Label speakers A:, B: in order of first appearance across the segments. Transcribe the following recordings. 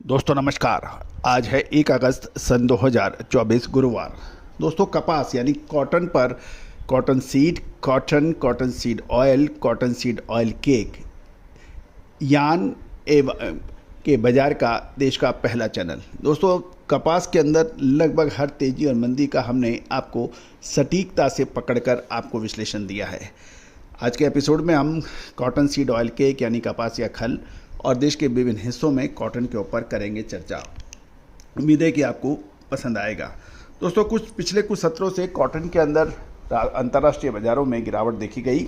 A: दोस्तों नमस्कार। आज है 1 अगस्त सन 2024 गुरुवार। दोस्तों कपास यानी कॉटन पर cotton seed oil, cotton seed oil cake यान के बाजार का देश का पहला चैनल। दोस्तों कपास के अंदर लगभग हर तेजी और मंदी का हमने आपको सटीकता से पकड़कर आपको विश्लेषण दिया है। आज के एपिसोड में हम कॉटन सीड ऑयल केक यानी कपास या खल और देश के विभिन्न हिस्सों में कॉटन के ऊपर करेंगे चर्चा। उम्मीद है कि आपको पसंद आएगा। दोस्तों पिछले कुछ सत्रों से कॉटन के अंदर अंतर्राष्ट्रीय बाज़ारों में गिरावट देखी गई,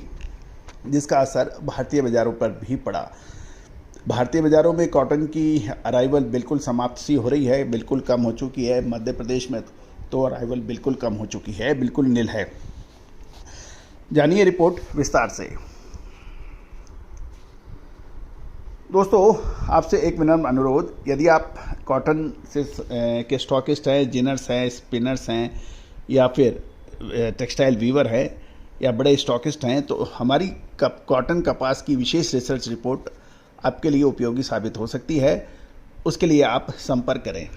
A: जिसका असर भारतीय बाज़ारों पर भी पड़ा। भारतीय बाज़ारों में कॉटन की अराइवल बिल्कुल समाप्त सी हो रही है, बिल्कुल कम हो चुकी है। मध्य प्रदेश में तो अराइवल बिल्कुल कम हो चुकी है, बिल्कुल नील है। जानिए रिपोर्ट विस्तार से। दोस्तों आपसे एक विनम्र अनुरोध, यदि आप कॉटन से के स्टॉकिस्ट हैं, जिनर्स हैं, स्पिनर्स हैं या फिर टेक्सटाइल वीवर हैं या बड़े स्टॉकिस्ट हैं, तो हमारी कॉटन कपास की विशेष रिसर्च रिपोर्ट आपके लिए उपयोगी साबित हो सकती है। उसके लिए आप संपर्क करें।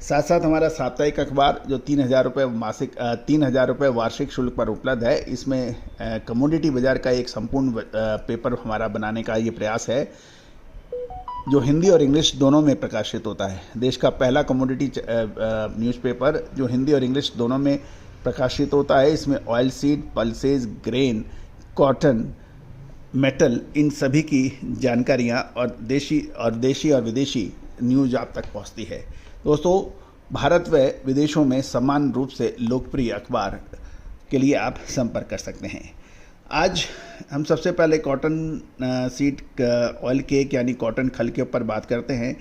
A: साथ साथ हमारा साप्ताहिक अखबार जो 3,000 रुपये मासिक 3,000 रुपये वार्षिक शुल्क पर उपलब्ध है, इसमें कमोडिटी बाज़ार का एक संपूर्ण पेपर हमारा बनाने का ये प्रयास है, जो हिंदी और इंग्लिश दोनों में प्रकाशित होता है। देश का पहला कमोडिटी न्यूज़पेपर जो हिंदी और इंग्लिश दोनों में प्रकाशित होता है। इसमें oil seed, pulses, grain, cotton, metal, इन सभी की जानकारियाँ और देशी और विदेशी न्यूज़ आप तक पहुँचती है। दोस्तों भारत व विदेशों में समान रूप से लोकप्रिय अखबार के लिए आप संपर्क कर सकते हैं। आज हम सबसे पहले कॉटन सीड ऑयल केक यानी कॉटन खल के ऊपर बात करते हैं।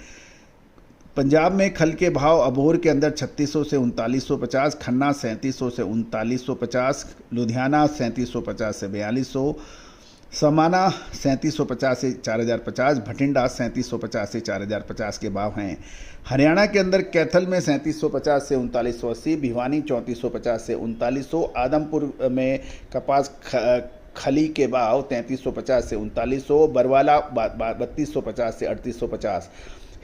A: पंजाब में खल के भाव अबोहर के अंदर 3600 से 3950, खन्ना 3700 से 3950, लुधियाना 3750 से 4200, समाना 3750 से 4050, भटिंडा 3750 से 4050 के भाव हैं। हरियाणा के अंदर कैथल में 3750 से 3980, भिवानी 3450 से 3900, आदमपुर में कपास खली के भाव 3350 से 3900, बरवाला 3250 से 3850,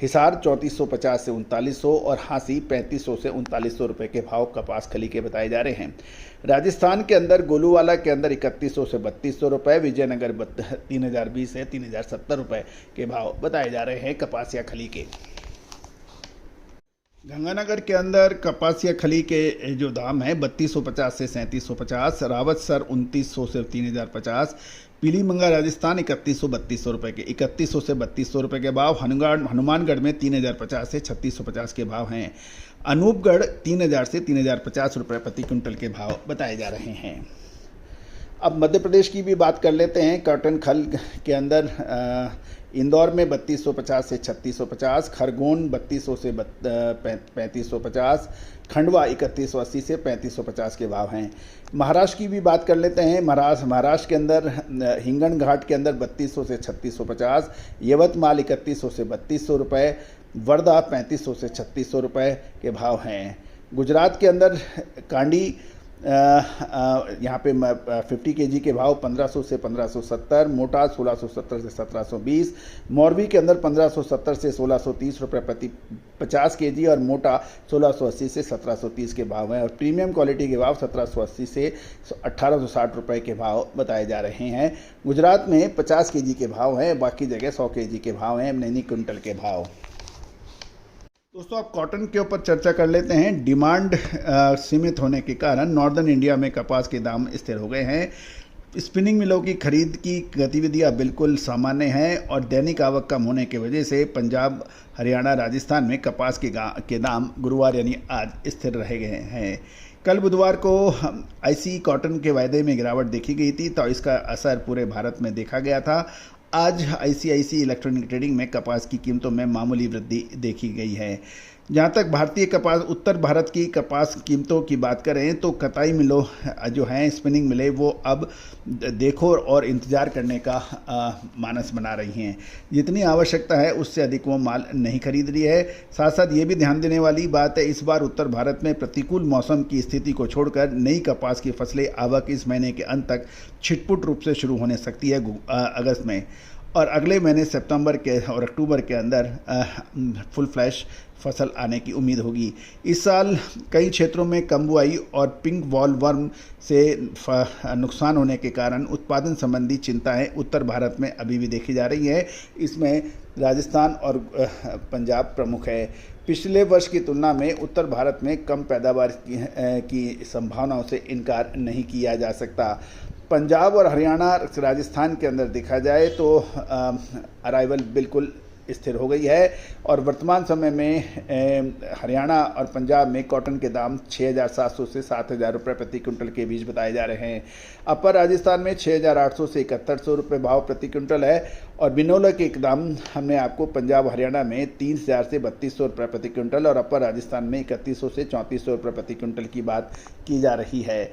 A: हिसार 3450 से 3900 और हांसी 3500 से 3900 रुपये के भाव कपास खली के बताए जा रहे हैं। राजस्थान के अंदर गोलूवाला के अंदर 3100 से 3200 रुपये, विजयनगर 3020 से 3070 रुपये के भाव बताए जा रहे हैं कपास या खली के। गंगानगर के अंदर कपासिया खली के जो दाम है 3250 से 3750, रावतसर 2900 से 3050, पीलीमंगा राजस्थान 3100-3200 रुपये के 3100 से 3200 रुपये के भाव। हनुमानगढ़ में 3050 से 3650 के भाव हैं। अनूपगढ़ 3000 से 3050 रुपये प्रति क्विंटल के भाव बताए जा रहे हैं। अब मध्य प्रदेश की भी बात कर लेते हैं। कॉटन खल के अंदर इंदौर में 3250 से 3650, खरगोन 3200 से 3550, खंडवा 3180 से 3550 के भाव हैं। महाराष्ट्र की भी बात कर लेते हैं। महाराष्ट्र के अंदर हिंगन घाट के अंदर 3200 से 3650, यवतमाल 3100 से 3200 रुपये, वर्धा 3500 से 3600 रुपये के भाव हैं। गुजरात के अंदर कांडी यहाँ पे 50 केजी के भाव 1500 से 1570, मोटा 1670 से 1720, मोरबी के अंदर 1570 से 1630 रुपये प्रति 50 केजी और मोटा 1680 से 1730 के भाव हैं। और प्रीमियम क्वालिटी के भाव 1780 से 1860 रुपये के भाव बताए जा रहे हैं। गुजरात में 50 केजी के भाव हैं, बाकी जगह 100 केजी के भाव हैं, नैनी क्विंटल के भाव। दोस्तों आप कॉटन के ऊपर चर्चा कर लेते हैं। डिमांड सीमित होने के कारण नॉर्दर्न इंडिया में कपास के दाम स्थिर हो गए हैं। स्पिनिंग मिलों की खरीद की गतिविधियां बिल्कुल सामान्य हैं और दैनिक आवक कम होने की वजह से पंजाब, हरियाणा, राजस्थान में कपास के दाम गुरुवार यानी आज स्थिर रह गए हैं। कल बुधवार को आईसी कॉटन के वायदे में गिरावट देखी गई थी, तो इसका असर पूरे भारत में देखा गया था। आज आईसीआईसी इलेक्ट्रॉनिक ट्रेडिंग में कपास की कीमतों में मामूली वृद्धि देखी गई है। जहाँ तक भारतीय कपास उत्तर भारत की कपास कीमतों की बात करें तो कताई मिलों जो हैं, स्पिनिंग मिलें, वो अब देखो और इंतज़ार करने का मानस बना रही हैं। जितनी आवश्यकता है उससे अधिक वो माल नहीं खरीद रही है। साथ साथ ये भी ध्यान देने वाली बात है, इस बार उत्तर भारत में प्रतिकूल मौसम की स्थिति को छोड़कर नई कपास की फसलें आवक इस महीने के अंत तक छिटपुट रूप से शुरू होने सकती है अगस्त में। और अगले महीने सितंबर के और अक्टूबर के अंदर फुल फ्लैश फसल आने की उम्मीद होगी। इस साल कई क्षेत्रों में कम बुआई और पिंक बॉल वर्म से नुकसान होने के कारण उत्पादन संबंधी चिंताएं उत्तर भारत में अभी भी देखी जा रही है। इसमें राजस्थान और पंजाब प्रमुख है। पिछले वर्ष की तुलना में उत्तर भारत में कम पैदावार की संभावनाओं से इनकार नहीं किया जा सकता। पंजाब और हरियाणा, राजस्थान के अंदर देखा जाए तो अराइवल बिल्कुल स्थिर हो गई है और वर्तमान समय में हरियाणा और पंजाब में कॉटन के दाम 6,700 से 7,000 रुपये प्रति क्विंटल के बीच बताए जा रहे हैं। अपर राजस्थान में 6,800 से 7,100 रुपये भाव प्रति क्विंटल है और बिनोला के दाम हमने आपको पंजाब हरियाणा में 3,000 से 3,200 रुपये प्रति क्विंटल और अपर राजस्थान में 3,100 से 3,400 रुपये प्रति क्विंटल की बात की जा रही है।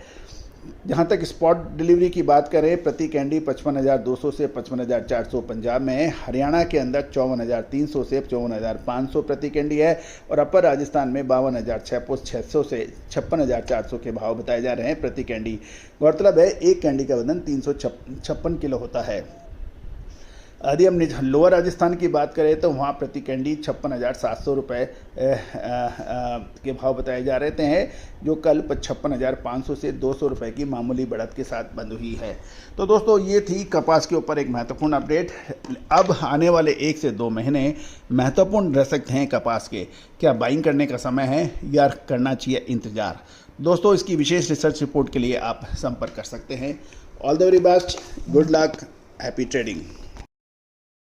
A: जहाँ तक स्पॉट डिलीवरी की बात करें, प्रति कैंडी 55,200 से 55,400 पंजाब में, हरियाणा के अंदर 54,300 से 54,500 प्रति कैंडी है और अपर राजस्थान में 52,600 से 56,400 के भाव बताए जा रहे हैं प्रति कैंडी। गौरतलब है एक कैंडी का वजन 356 किलो होता है। यदि हम लोअर राजस्थान की बात करें तो वहाँ प्रति कैंडी 56,700 रुपये के भाव बताए जा रहे हैं, जो कल 56,500 से 200 रुपये की मामूली बढ़त के साथ बंद हुई है। तो दोस्तों ये थी कपास के ऊपर एक महत्वपूर्ण अपडेट। अब आने वाले 1 से 2 महीने महत्वपूर्ण रह सकते हैं कपास के। क्या बाइंग करने का समय है या करना चाहिए इंतज़ार? दोस्तों इसकी विशेष रिसर्च रिपोर्ट के लिए आप संपर्क कर सकते हैं। All the very best, good luck, happy trading.